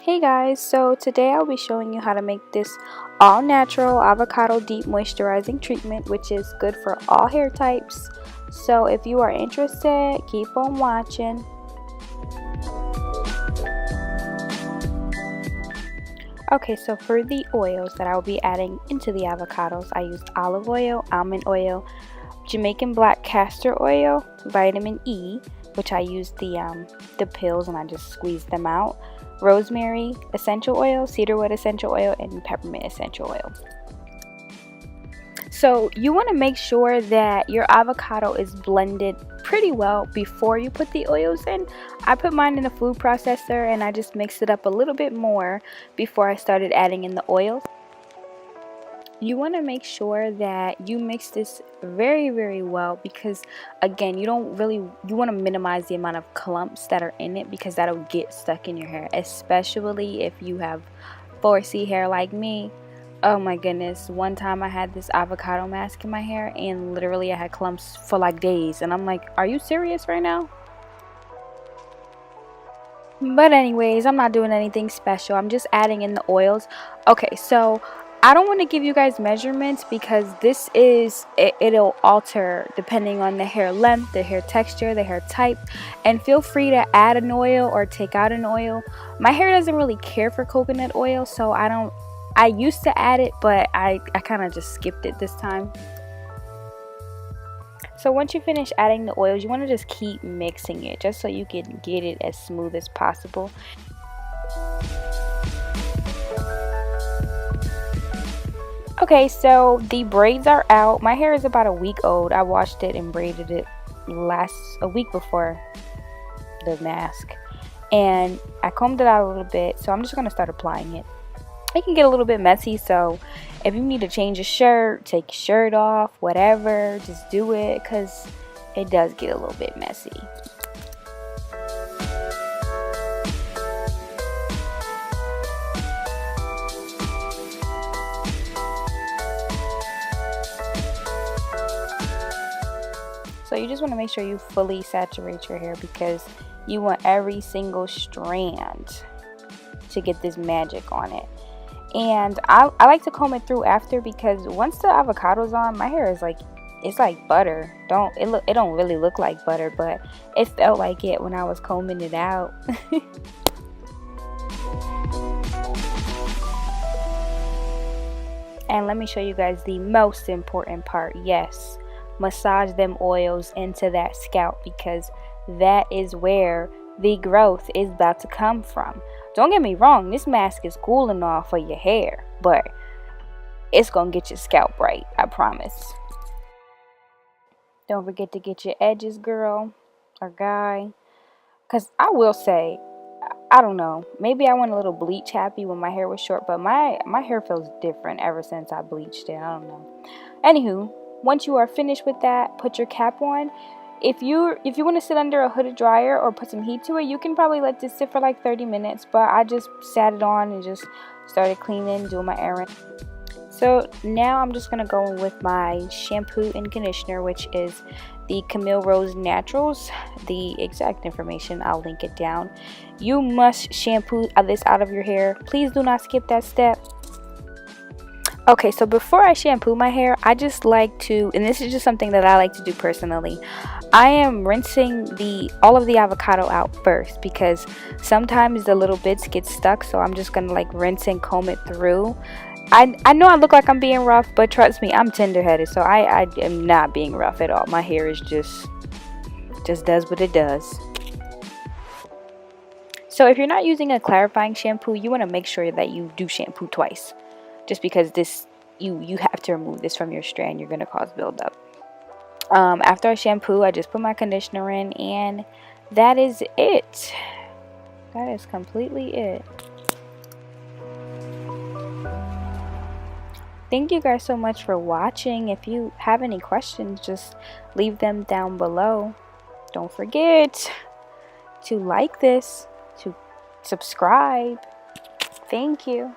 Hey guys, so today I'll be showing you how to make this all natural avocado deep moisturizing treatment, which is good for all hair types. So if you are interested, keep on watching. Okay, so for the oils that I will be adding into the avocados, I used olive oil, almond oil, Jamaican black castor oil, vitamin E, which I used the pills and I just squeezed them out, Rosemary Essential Oil, Cedarwood Essential Oil, and Peppermint Essential Oil. So you want to make sure that your avocado is blended pretty well before you put the oils in. I put mine in a food processor and I just mixed it up a little bit more before I started adding in the oils. You want to make sure that you mix this very well, because again, you want to minimize the amount of clumps that are in it, because that'll get stuck in your hair, especially if you have 4C hair like me. Oh my goodness, one time I had this avocado mask in my hair and literally I had clumps for like days, and I'm like, are you serious right now? But anyways, I'm not doing anything special. I'm just adding in the oils. Okay, so I don't want to give you guys measurements because it'll alter depending on the hair length, the hair texture, the hair type, and feel free to add an oil or take out an oil. My hair doesn't really care for coconut oil, so I used to add it, but I kind of just skipped it this time. So once you finish adding the oils, you want to just keep mixing it just so you can get it as smooth as possible. Okay, so the braids are out. My hair is about a week old. I washed it and braided it a week before the mask, and I combed it out a little bit, so I'm just going to start applying it. It can get a little bit messy, so if you need to change your shirt, take your shirt off, whatever, just do it, because it does get a little bit messy. So you just want to make sure you fully saturate your hair, because you want every single strand to get this magic on it. And I like to comb it through after, because once the avocado's on, my hair is like, it's like butter. It don't really look like butter, but it felt like it when I was combing it out. And let me show you guys the most important part. Yes, massage them oils into that scalp, because that is where the growth is about to come from. Don't get me wrong, this mask is cool and all for your hair, but it's gonna get your scalp right, I promise. Don't forget to get your edges, girl or guy, because I will say, I don't know, maybe I went a little bleach happy when my hair was short, but my hair feels different ever since I bleached it. I don't know. Anywho, once you are finished with that, put your cap on. If you want to sit under a hooded dryer or put some heat to it, you can probably let this sit for like 30 minutes. But I just sat it on and just started cleaning, doing my errand. So now I'm just going to go in with my shampoo and conditioner, which is the Camille Rose Naturals. The exact information, I'll link it down. You must shampoo this out of your hair. Please do not skip that step. Okay, so before I shampoo my hair, I just like to, and this is just something that I like to do personally, I am rinsing all of the avocado out first, because sometimes the little bits get stuck, so I'm just going to like rinse and comb it through. I know I look like I'm being rough, but trust me, I'm tender-headed, so I am not being rough at all. My hair is just does what it does. So if you're not using a clarifying shampoo, you want to make sure that you do shampoo twice. Just because you have to remove this from your strand, you're going to cause buildup. After I shampoo, I just put my conditioner in, and that is it. That is completely it. Thank you guys so much for watching. If you have any questions, just leave them down below. Don't forget to like this, to subscribe. Thank you.